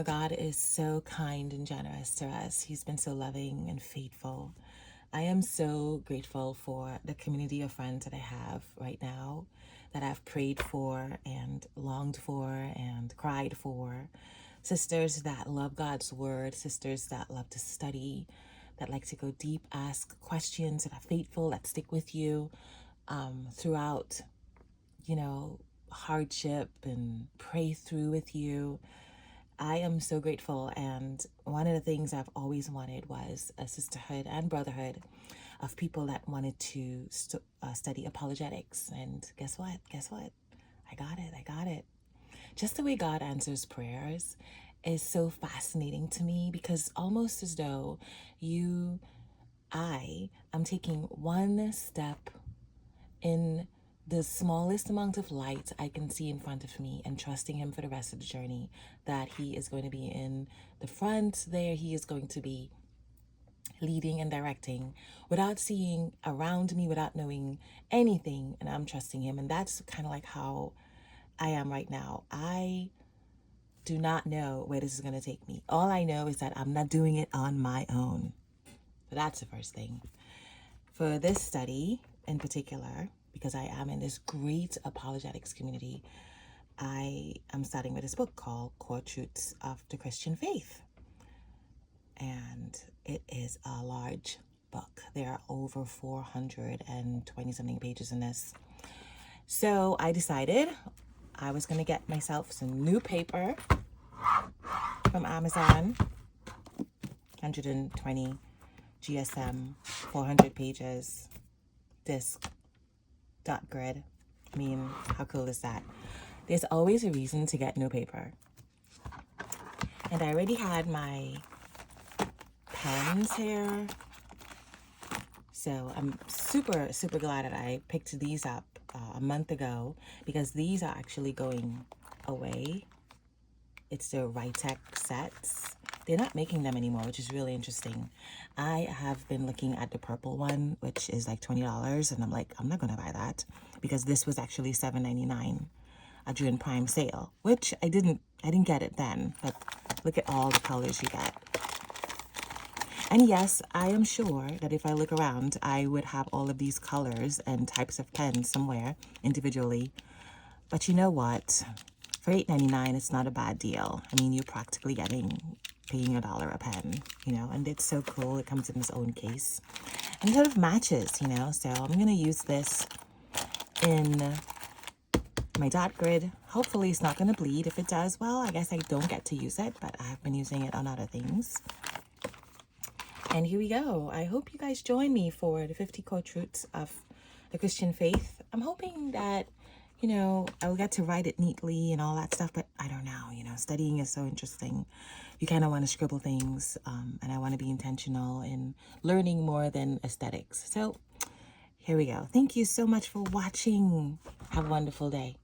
God is so kind and generous to us. He's been so loving and faithful. I am so grateful for the community of friends that I have right now, that I've prayed for and longed for and cried for. Sisters that love God's word, sisters that love to study, that like to go deep, ask questions, that are faithful, that stick with you throughout, hardship, and pray through with you. I am so grateful, and one of the things I've always wanted was a sisterhood and brotherhood of people that wanted to study apologetics. And guess what? I got it. Just the way God answers prayers is so fascinating to me, because almost as though I am taking one step in the smallest amount of light I can see in front of me, and trusting him for the rest of the journey, that he is going to be in the front there. He is going to be leading and directing without seeing around me, without knowing anything. And I'm trusting him. And that's kind of like how I am right now. I do not know where this is going to take me. All I know is that I'm not doing it on my own. So that's the first thing. For this study in particular, because I am in this great apologetics community, I am starting with this book called Core Truths of the Christian Faith. And it is a large book. There are over 420 something pages in this. So I decided I was going to get myself some new paper from Amazon, 120 GSM, 400 pages, disc, dot grid. I mean, how cool is that? There's always a reason to get new paper. And I already had my pens here. So I'm super, super glad that I picked these up a month ago, because these are actually going away. It's the Rytech sets. They're not making them anymore, which is really interesting. I have been looking at the purple one, which is like $20, and I'm like, I'm not gonna buy that, because this was actually $7.99 during Prime sale, which I didn't get it then, but look at all the colors you get. And yes, I am sure that if I look around, I would have all of these colors and types of pens somewhere individually. But you know what? For $8.99, it's not a bad deal. I mean, you're practically paying $1 a pen, and it's so cool. It comes in its own case. And it sort of matches, so I'm going to use this in my dot grid. Hopefully it's not going to bleed. If it does, well, I guess I don't get to use it, but I've been using it on other things. And here we go. I hope you guys join me for the 50 core truths of the Christian faith. I'm hoping that, I'll get to write it neatly and all that stuff, but I don't know, studying is so interesting. You kind of want to scribble things, and I want to be intentional in learning more than aesthetics. So here we go. Thank you so much for watching. Have a wonderful day.